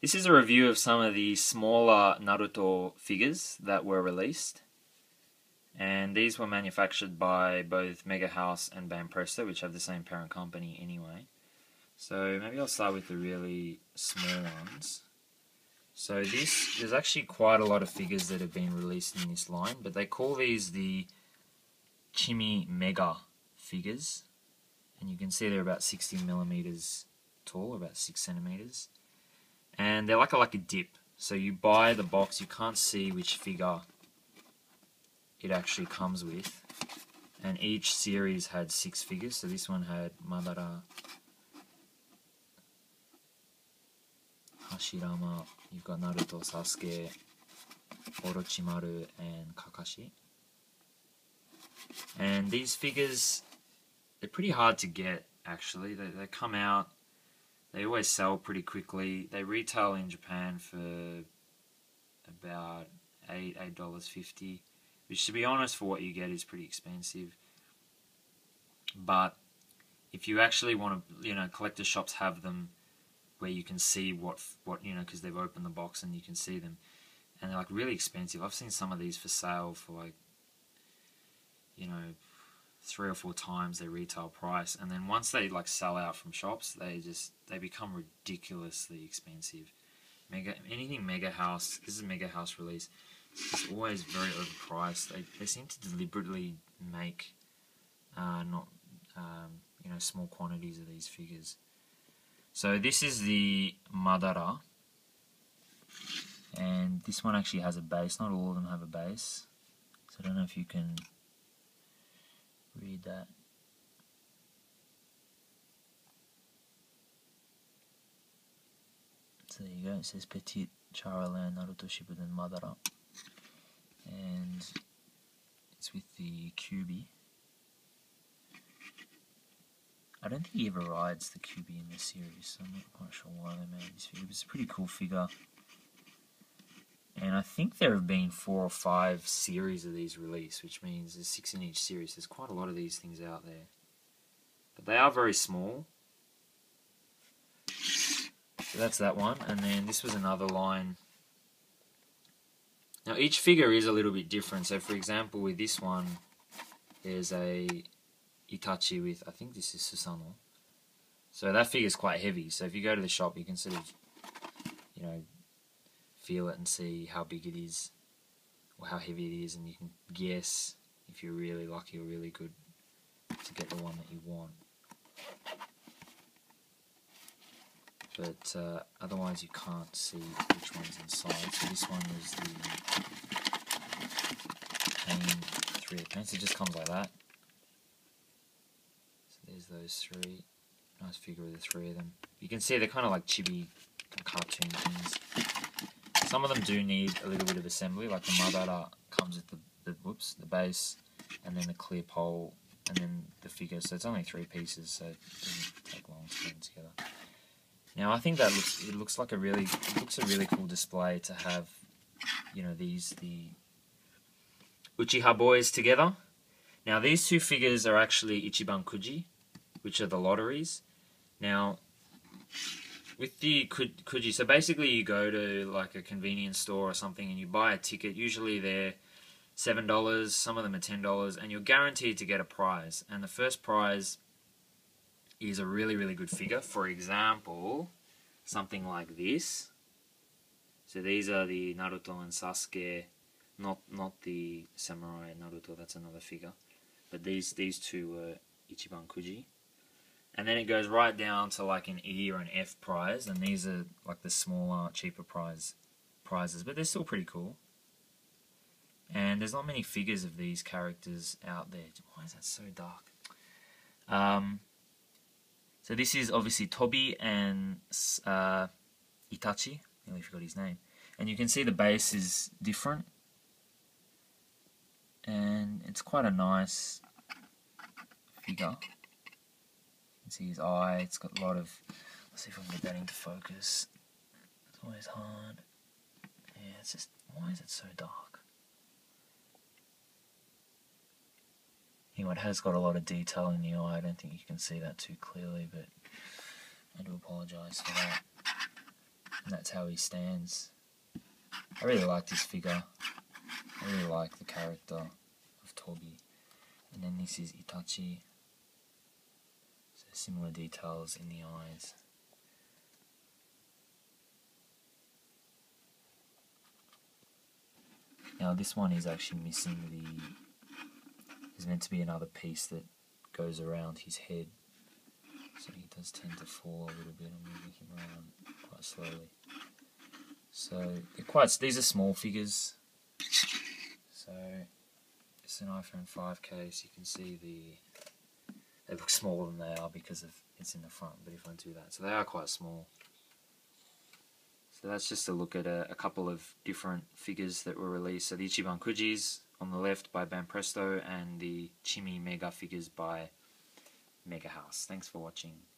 This is a review of some of the smaller Naruto figures that were released. And these were manufactured by both Megahouse and Banpresto, which have the same parent company anyway. So maybe I'll start with the really small ones. So there's actually quite a lot of figures that have been released in this line, but they call these the Chimi Mega figures. And you can see they're about 60 millimeters tall, about 6 centimeters. And they're like a dip. So you buy the box, you can't see which figure it actually comes with. And each series had 6 figures. So this one had Madara, Hashirama, you've got Naruto, Sasuke, Orochimaru, and Kakashi. And these figures, they're pretty hard to get actually. They come out, they always sell pretty quickly. They retail in Japan for about $8.50, which to be honest for what you get is pretty expensive. But if you actually want to, collector shops have them where you can see what because they've opened the box and you can see them, and they're like really expensive. I've seen some of these for sale for like 3 or 4 times their retail price, and then once they sell out from shops, they become ridiculously expensive. Anything Megahouse, this is a Megahouse release, it's always very overpriced. They seem to deliberately make not small quantities of these figures. So this is the Madara, and this one actually has a base. Not all of them have a base, so I don't know if you can read that. So there you go, it says Petit Charalan Naruto Shippuden Madara, and it's with the Kyubi. I don't think he ever rides the Kyubi in the series, so I'm not quite sure why they made this figure. It's a pretty cool figure. And I think there have been 4 or 5 series of these released, which means there's 6 in each series. There's quite a lot of these things out there. But they are very small. So that's that one. And then this was another line. Now each figure is a little bit different. So for example, with this one, there's a Itachi with, I think this is Susanoo. So that figure is quite heavy. So if you go to the shop, you can sort of, feel it and see how big it is, or how heavy it is, and you can guess if you're really lucky or really good to get the one that you want. But otherwise you can't see which one's inside. So this one is the Pain 3 of Pain, so it just comes like that. So there's those 3. Nice figure of the 3 of them. You can see they're kind of like chibi cartoon things. Some of them do need a little bit of assembly, like the Madara comes with the base, and then the clear pole, and then the figure. So it's only 3 pieces, so it doesn't take long to put them together. Now I think that looks a really cool display to have, the Uchiha boys together. Now these 2 figures are actually Ichiban Kuji, which are the lotteries. Now, with the Kuji, so basically you go to like a convenience store or something and you buy a ticket. Usually they're $7, some of them are $10, and you're guaranteed to get a prize. And the first prize is a really, really good figure. For example, something like this. So these are the Naruto and Sasuke, not the Samurai Naruto, that's another figure. But these 2 were Ichiban Kuji. And then it goes right down to like an E or an F prize, and these are like the smaller, cheaper prizes, but they're still pretty cool. And there's not many figures of these characters out there. Why is that so dark? So this is obviously Tobi and Itachi. Nearly forgot his name. And you can see the base is different, and it's quite a nice figure. See his eye, it's got a lot of, let's see if I can get that into focus. It's always hard. Yeah, it's just, why is it so dark? Anyway, it has got a lot of detail in the eye. I don't think you can see that too clearly, but I do apologise for that. And that's how he stands. I really like this figure. I really like the character of Tobi. And then this is Itachi. So similar details in the eyes. Now this one is actually missing there's meant to be another piece that goes around his head. So he does tend to fall a little bit. I'm moving him around quite slowly. So these are small figures. So it's an iPhone 5 case. You can see they look smaller than they are because of it's in the front. But if I do that, so they are quite small. So that's just a look at a couple of different figures that were released. So the Ichiban Kujis on the left by Banpresto and the Chimi Mega figures by Megahouse. Thanks for watching.